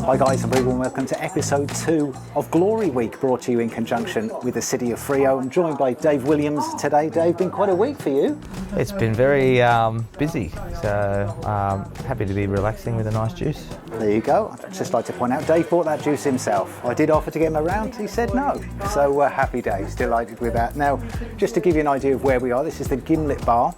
Hi guys, and very warm welcome to episode 2 of Glory Week, brought to you in conjunction with the City of Freo. I'm joined by Dave Williams today. Dave, been quite a week for you. It's been very busy, so happy to be relaxing with a nice juice. There you go. I'd just like to point out, Dave bought that juice himself. I did offer to get him around, he said no. So happy days, delighted with that. Now, just to give you an idea of where we are, this is the Gimlet Bar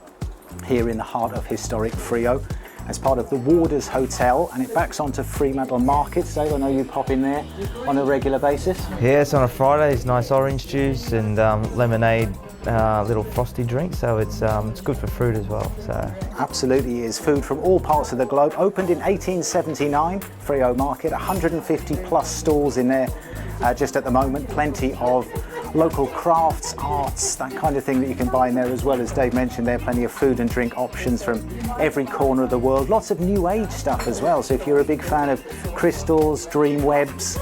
here in the heart of historic Freo, as part of the Warders Hotel, and it backs onto Fremantle Market. Dave, I know you pop in there on a regular basis. Yes, on a Friday, it's nice orange juice and lemonade, little frosty drink, so it's good for fruit as well. So absolutely is. Food from all parts of the globe. Opened in 1879, Freo Market, 150 plus stalls in there just at the moment. Plenty of local crafts, arts, that kind of thing that you can buy in there, as well as Dave mentioned there, plenty of food and drink options from every corner of the world. Lots of new age stuff as well, so if you're a big fan of crystals, dream webs,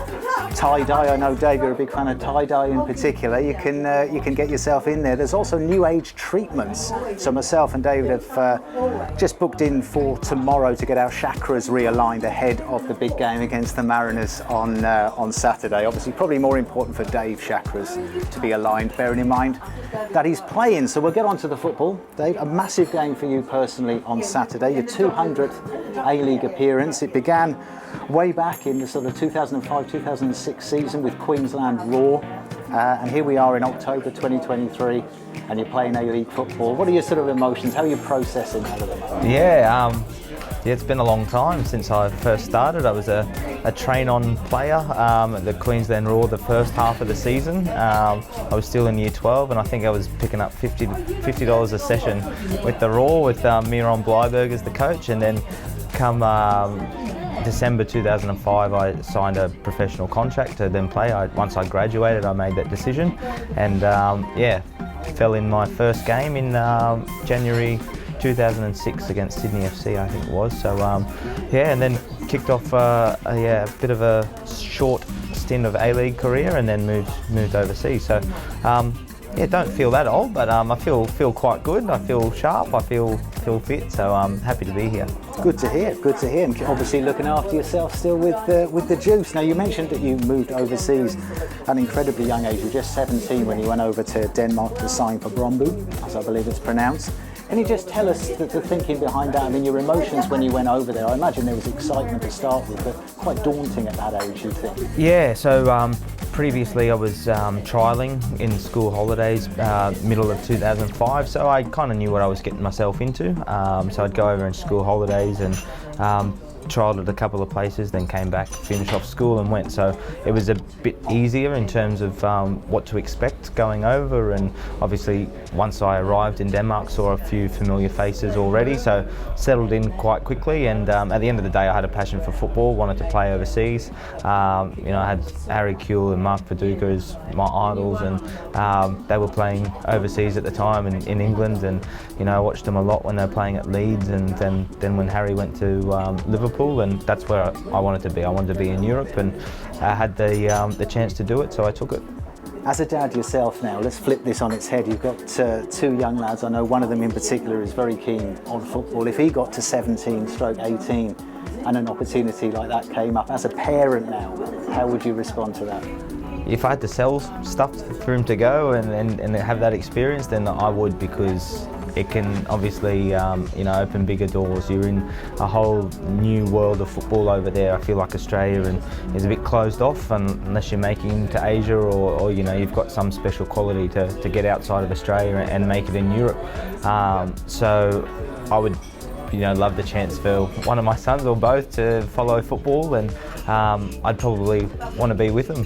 tie-dye, I know Dave, you're a big fan of tie-dye in particular, you can get yourself in there. There's also new age treatments, so myself and David have just booked in for tomorrow to get our chakras realigned ahead of the big game against the Mariners on Saturday. Obviously probably more important for Dave's chakras to be aligned, bearing in mind that he's playing. So we'll get on to the football. Dave, a massive game for you personally on Saturday, your 200th A-League appearance. It began way back in the sort of 2005-2006 season with Queensland Raw, and here we are in October 2023 and you're playing A-League football. What are your sort of emotions? How are you processing that at the moment? Yeah, it's been a long time since I first started. I was a train-on player at the Queensland Raw the first half of the season. I was still in year 12, and I think I was picking up $50 a session with the Raw, with Miron Bleiberg as the coach, and then come December 2005 I signed a professional contract to then play. Once I graduated I made that decision, and fell in my first game in January 2006 against Sydney FC, I think it was. So and then kicked off a bit of a short stint of A-League career, and then moved overseas. So don't feel that old, but I feel quite good. I feel sharp. I feel fit. So I'm happy to be here. Good to hear. Good to hear. And obviously looking after yourself still with the juice. Now you mentioned that you moved overseas at an incredibly young age. You were just 17 when you went over to Denmark to sign for Brøndby, as I believe it's pronounced. Can you just tell us the thinking behind that? I mean, your emotions when you went over there. I imagine there was excitement to start with, but quite daunting at that age, you'd think. Yeah, so previously I was trialling in school holidays, middle of 2005, so I kind of knew what I was getting myself into. So I'd go over in school holidays and trialled at a couple of places, then came back, finished off school and went. So it was a bit easier in terms of what to expect going over, and obviously once I arrived in Denmark saw a few familiar faces already, so settled in quite quickly. And at the end of the day I had a passion for football, wanted to play overseas. I had Harry Kewell and Mark Viduka as my idols, and they were playing overseas at the time in England, and I watched them a lot when they were playing at Leeds, and then when Harry went to Liverpool, and that's where I wanted to be. I wanted to be in Europe, and I had the chance to do it, so I took it. As a dad yourself now, let's flip this on its head. You've got two young lads. I know one of them in particular is very keen on football. If he got to 17/18 and an opportunity like that came up, as a parent now, how would you respond to that? If I had to sell stuff for him to go and have that experience, then I would, because it can obviously open bigger doors. You're in a whole new world of football over there. I feel like Australia is a bit closed off unless you're making it to Asia, or you've got some special quality to get outside of Australia and make it in Europe. So I would love the chance for one of my sons or both to follow football, and I'd probably want to be with them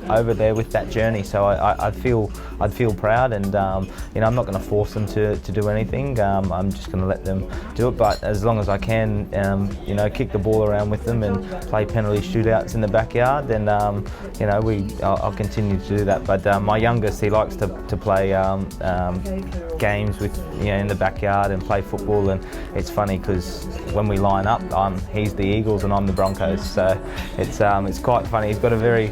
over there with that journey. So I'd feel proud, and I'm not going to force them to do anything. I'm just going to let them do it. But as long as I can, kick the ball around with them and play penalty shootouts in the backyard, then I'll continue to do that. But my youngest, he likes to play games with in the backyard and play football, and it's funny because when we line up, he's the Eagles and I'm the Broncos, so it's quite funny. He's got a very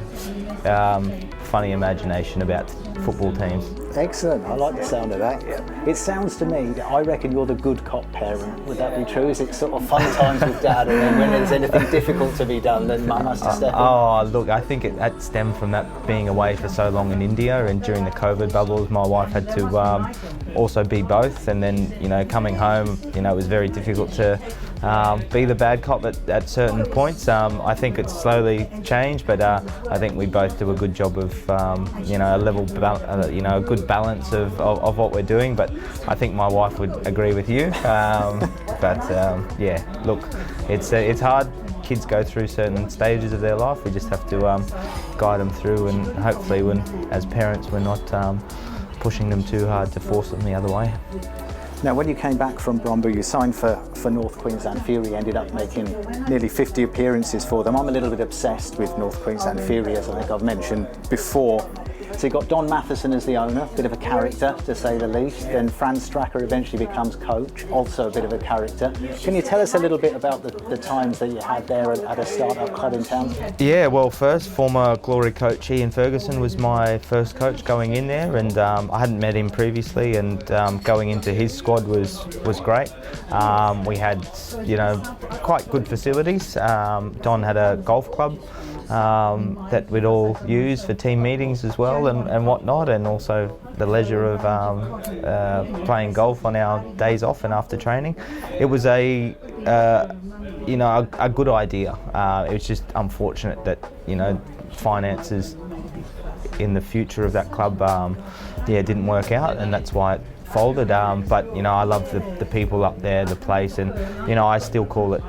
funny imagination about football teams. Excellent. I like the sound of that. It sounds to me that I reckon you're the good cop parent. Would that be true? Is it sort of fun times with Dad, and then when there's anything difficult to be done, then Mum has to step in? Oh, look, I think that stemmed from that being away for so long in India, and during the COVID bubbles, my wife had to also be both, and then coming home, it was very difficult to be the bad cop at certain points. I think it's slowly changed, but I think we both do a good job of a good balance of what we're doing. But I think my wife would agree with you. Look, it's hard. Kids go through certain stages of their life. We just have to guide them through, and hopefully, as parents, we're not pushing them too hard to force them the other way. Now, when you came back from Bromby, you signed for North Queensland Fury, ended up making nearly 50 appearances for them. I'm a little bit obsessed with North Queensland Fury, as I think I've mentioned before. So you've got Don Matheson as the owner, bit of a character to say the least. Then Franz Stracker eventually becomes coach, also a bit of a character. Can you tell us a little bit about the times that you had there at a start-up club in town? Yeah, well, first, former Glory coach Ian Ferguson was my first coach going in there, and I hadn't met him previously, and going into his squad was great. We had, quite good facilities. Don had a golf club that we'd all use for team meetings as well and whatnot, and also the leisure of playing golf on our days off and after training. It was a good idea. It was just unfortunate that finances in the future of that club didn't work out, and that's why it folded. But I love the people up there, the place, and I still call it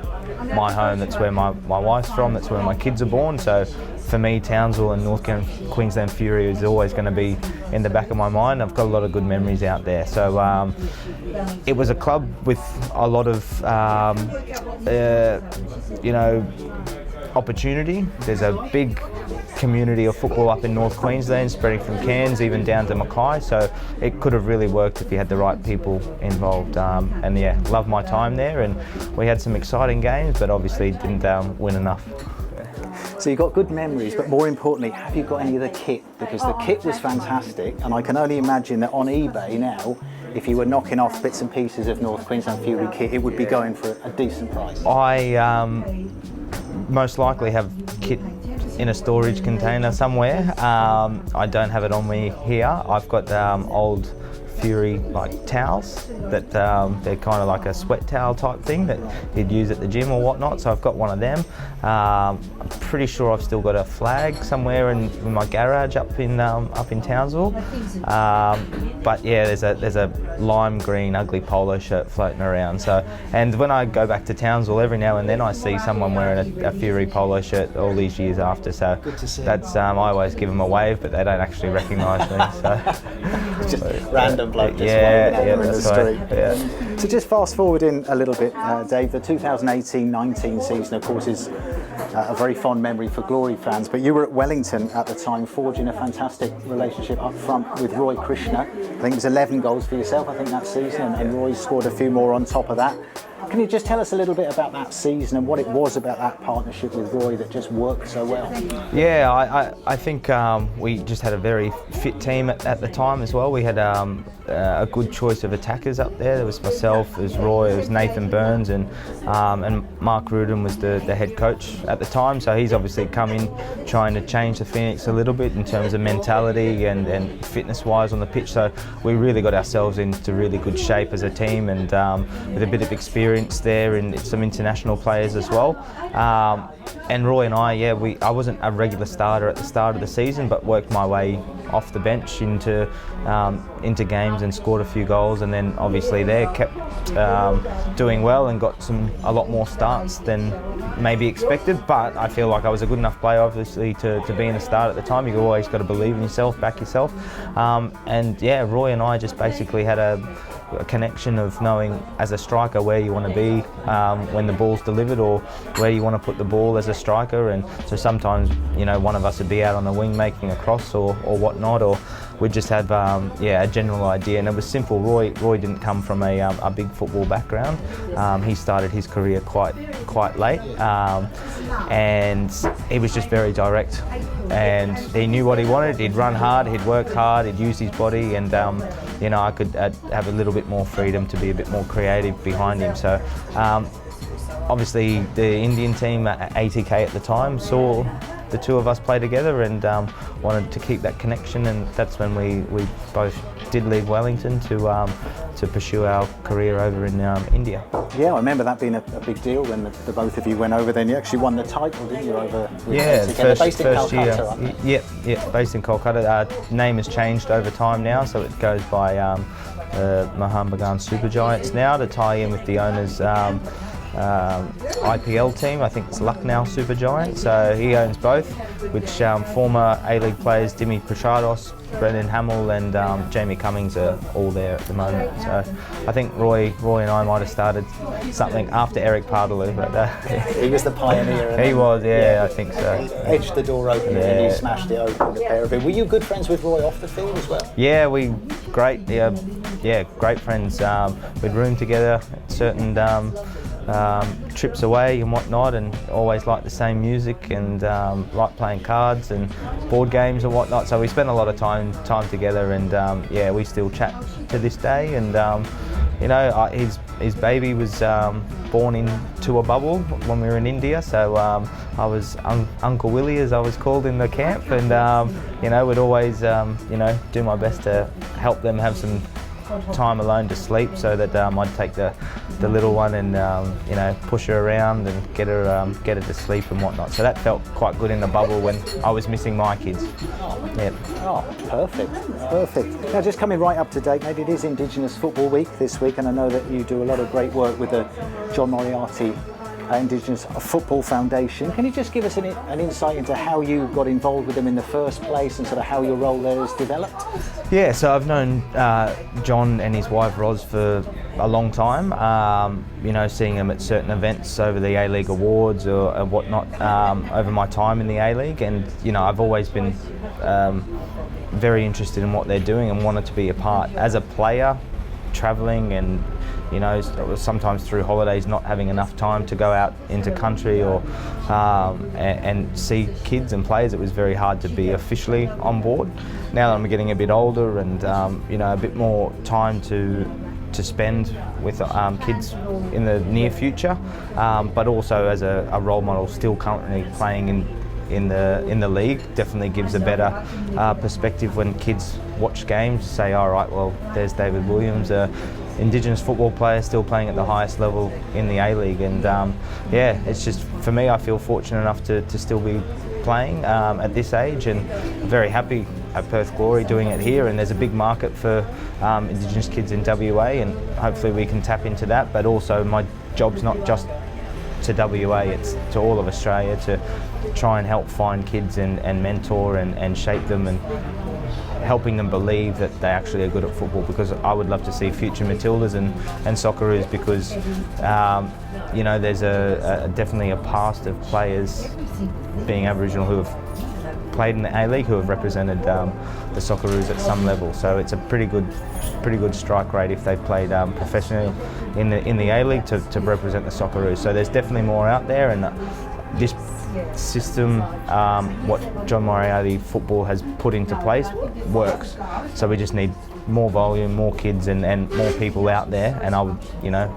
my home. That's where my wife's from, that's where my kids are born. So for me, Townsville and North Queensland Fury is always going to be in the back of my mind. I've got a lot of good memories out there. So it was a club with a lot of opportunity. There's a big community of football up in North Queensland, spreading from Cairns even down to Mackay, so it could have really worked if you had the right people involved. Loved my time there, and we had some exciting games, but obviously didn't win enough. So you've got good memories, but more importantly, have you got any of the kit? Because the kit was fantastic, and I can only imagine that on eBay now, if you were knocking off bits and pieces of North Queensland Fury kit, it would be going for a decent price. I most likely have kit in a storage container somewhere. I don't have it on me here. I've got old Fury towels that they're kind of like a sweat towel type thing that you'd use at the gym or whatnot, so I've got one of them. I'm pretty sure I've still got a flag somewhere in my garage up in Townsville. But yeah, there's a lime green ugly polo shirt floating around. So, and when I go back to Townsville, every now and then I see someone wearing a Fury polo shirt all these years after. So that's I always give them a wave, but they don't actually recognise me. So just random bloke just in the street. Yeah. So just fast forward in a little bit, Dave. The 2018-19 season, of course, is a very fond memory for Glory fans, but you were at Wellington at the time, forging a fantastic relationship up front with Roy Krishna. I think it was 11 goals for yourself, I think, that season, and Roy scored a few more on top of that. Can you just tell us a little bit about that season and what it was about that partnership with Roy that just worked so well? Yeah, I think we just had a very fit team at the time as well. We had a good choice of attackers up there. There was myself, there was Roy, there was Nathan Burns, and Mark Rudin was the head coach at the time. So he's obviously come in trying to change the Phoenix a little bit in terms of mentality and fitness-wise on the pitch. So we really got ourselves into really good shape as a team, and with a bit of experience there and some international players as well. And Roy and I wasn't a regular starter at the start of the season, but worked my way off the bench into games and scored a few goals, and then obviously kept doing well and got a lot more starts than maybe expected. But I feel like I was a good enough player, obviously, to be in the start at the time. You always got to believe in yourself, back yourself. Roy and I just basically had a connection of knowing as a striker where you want to be when the ball's delivered, or where you want to put the ball as a striker. And so sometimes one of us would be out on the wing making a cross or whatnot, or we'd just have a general idea, and it was simple. Roy didn't come from a big football background. He started his career quite late, and he was just very direct, and he knew what he wanted. He'd run hard, he'd work hard, he'd use his body, and you know, I could have a little bit more freedom to be a bit more creative behind him. So obviously the Indian team at ATK at the time saw the two of us play together and wanted to keep that connection, and that's when we both did leave Wellington to pursue our career over in India. Yeah, I remember that being a big deal when the both of you went over. Then you actually won the title, didn't you, over with ATK? Based in Kolkata, aren't they? Yeah, based in Kolkata. Name has changed over time now, so it goes by Mohan Bagan Super Giants now to tie in with the owner's IPL team. I think it's Lucknow Super Giants. So he owns both, which former A-League players Dimi Prasados, Brendan Hamill and Jamie Cummings are all there at the moment. So I think Roy and I might have started something after Eric Pardalu, but he was the pioneer. He was, yeah, I think so. He edged the door open and you smashed it open, the pair of it. Were you good friends with Roy off the field as well? Yeah, great friends. We'd room together at certain trips away and whatnot, and always liked the same music and liked playing cards and board games and whatnot. So we spent a lot of time together, and we still chat to this day. And you know, his baby was born into a bubble when we were in India, so I was Uncle Willie, as I was called in the camp, and you know, would always do my best to help them have some time alone to sleep, so that I'd take the little one and you know, push her around and get her to sleep and whatnot. So that felt quite good in the bubble when I was missing my kids. Yeah. Oh, perfect. Now, just coming right up to date, mate, it is Indigenous Football Week this week, and I know that you do a lot of great work with the John Moriarty Indigenous Football Foundation. Can you just give us an insight into how you got involved with them in the first place and sort of how your role there has developed? Yeah, so I've known John and his wife Roz for a long time. You know, seeing them at certain events over the A-League Awards or whatnot over my time in the A-League, and you know, I've always been very interested in what they're doing and wanted to be a part. As a player, travelling and you know, sometimes through holidays not having enough time to go out into country or and see kids and players, it was very hard to be officially on board. Now that I'm getting a bit older and you know, a bit more time to spend with kids in the near future, but also as a role model, still currently playing in the league, definitely gives a better perspective when kids watch games. Say, all right, well, there's David Williams, Indigenous football player still playing at the highest level in the A-League, and yeah, it's just, for me, I feel fortunate enough to still be playing at this age, and I'm very happy at Perth Glory doing it here. And there's a big market for Indigenous kids in WA, and hopefully we can tap into that. But also, my job's not just to WA, it's to all of Australia, to try and help find kids and mentor and shape them, and helping them believe that they actually are good at football, because I would love to see future Matildas and Socceroos, because you know, there's definitely a past of players being Aboriginal who have played in the A-League, who have represented the Socceroos at some level. So it's a pretty good strike rate if they've played professionally in the A-League to represent the Socceroos. So there's definitely more out there, and this system, what John Moriarty Football has put into place, works. So we just need more volume, more kids and more people out there, and I would, you know,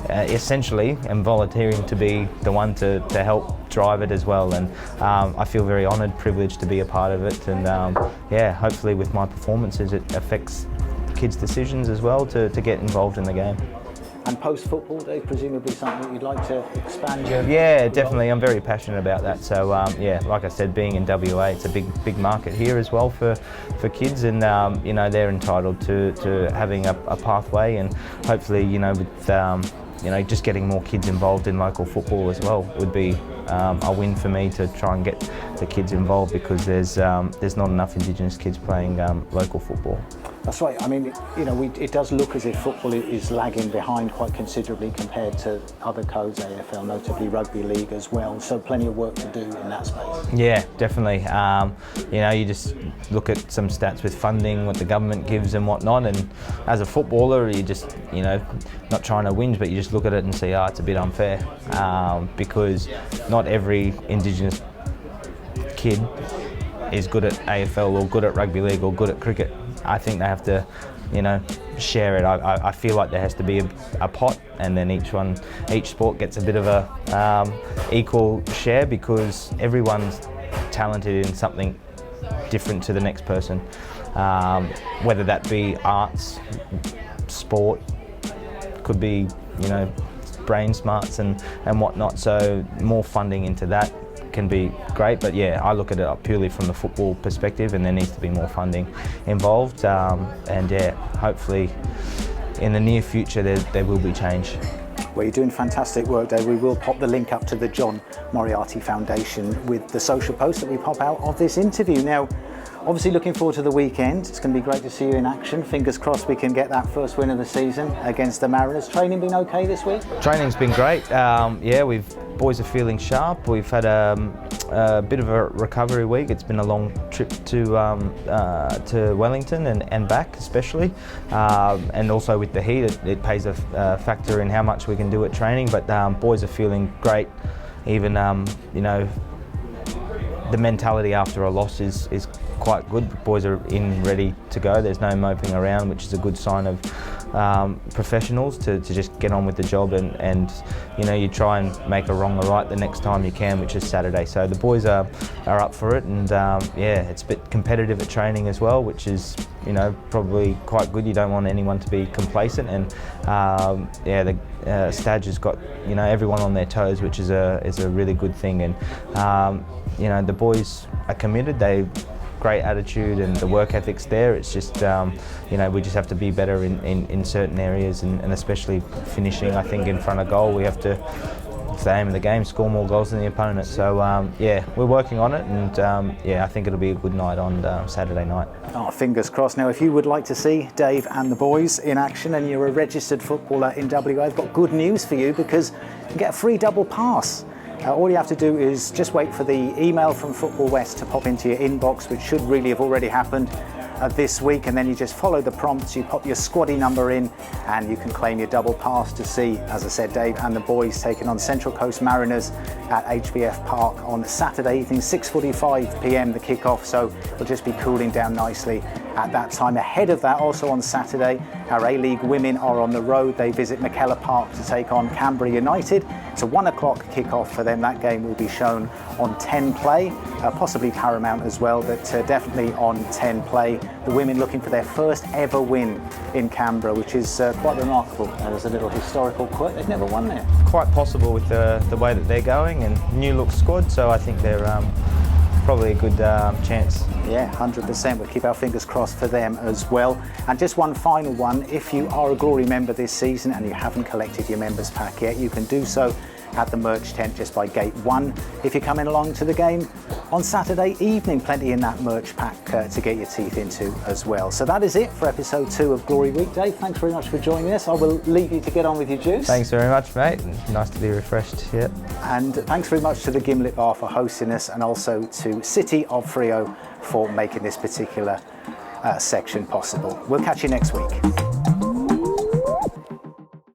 essentially am volunteering to be the one to help drive it as well, and I feel very honoured, privileged to be a part of it, and yeah, hopefully with my performances it affects kids' decisions as well to get involved in the game. And post-football, Dave, presumably something that you'd like to expand your... Yeah, definitely. I'm very passionate about that. So yeah, like I said, being in WA, it's a big market here as well for kids, and you know, they're entitled to having a pathway, and hopefully, you know, with you know, just getting more kids involved in local football as well would be a win for me, to try and get the kids involved, because there's not enough Indigenous kids playing local football. That's right. I mean, you know, it does look as if football is lagging behind quite considerably compared to other codes, AFL, notably rugby league as well. So plenty of work to do in that space. Yeah, definitely. You know, you just look at some stats with funding, what the government gives and whatnot, and as a footballer, you just, you know, not trying to whinge, but you just look at it and see, it's a bit unfair, because not every Indigenous kid is good at AFL or good at rugby league or good at cricket. I think they have to, you know, share it. I feel like there has to be a pot, and then each sport gets a bit of a equal share, because everyone's talented in something different to the next person, whether that be arts, sport, could be, you know, brain smarts and whatnot. So more funding into that can be great, but yeah, I look at it purely from the football perspective, and there needs to be more funding involved, and yeah, hopefully in the near future there will be change. Well, you're doing fantastic work, Dave. We will pop the link up to the John Moriarty Foundation with the social post that we pop out of this interview. Now, obviously looking forward to the weekend. It's going to be great to see you in action. Fingers crossed we can get that first win of the season against the Mariners. Training been okay this week? Training's been great. Yeah, boys are feeling sharp. We've had a bit of a recovery week. It's been a long trip to Wellington and back, especially, and also with the heat, it plays a factor in how much we can do at training. But boys are feeling great. Even you know, the mentality after a loss is quite good. Boys are in, ready to go. There's no moping around, which is a good sign of professionals to just get on with the job, and you know, you try and make a wrong a right the next time you can, which is Saturday. So the boys are up for it, and yeah, it's a bit competitive at training as well, which is, you know, probably quite good. You don't want anyone to be complacent, and yeah, the Stadge has got, you know, everyone on their toes, which is a really good thing. And you know, the boys are committed. They great attitude, and the work ethic's there. It's just, you know, we just have to be better in certain areas, and especially finishing, I think, in front of goal. We have to, it's the aim of the game, score more goals than the opponent. So yeah, we're working on it, and yeah, I think it'll be a good night on Saturday night. Oh, fingers crossed. Now, if you would like to see Dave and the boys in action, and you're a registered footballer in WA, I've got good news for you, because you can get a free double pass. All you have to do is just wait for the email from Football West to pop into your inbox, which should really have already happened this week, and then you just follow the prompts, you pop your squaddy number in, and you can claim your double pass to see, as I said, Dave and the boys taking on Central Coast Mariners at HBF Park on Saturday evening, 6:45 p.m. the kick-off, so we'll just be cooling down nicely at that time. Ahead of that, also on Saturday, our A-League women are on the road. They visit McKellar Park to take on Canberra United. It's a 1 o'clock kick-off for them. That game will be shown on 10 Play, possibly Paramount as well, but definitely on 10 Play. The women looking for their first ever win in Canberra, which is quite remarkable. There's a little historical quirk. They've never won there. Quite possible with the way that they're going, and new look squad, so I think they're probably a good chance. Yeah, 100%. We'll keep our fingers crossed for them as well. And just one final one, if you are a Glory member this season and you haven't collected your members pack yet, you can do so at the merch tent just by gate 1. If you're coming along to the game on Saturday evening, plenty in that merch pack to get your teeth into as well. So that is it for episode 2 of Glory Week. Dave, thanks very much for joining us. I will leave you to get on with your juice. Thanks very much, mate. Nice to be refreshed. Yeah. And thanks very much to the Gimlet Bar for hosting us, and also to City of Freo for making this particular section possible. We'll catch you next week.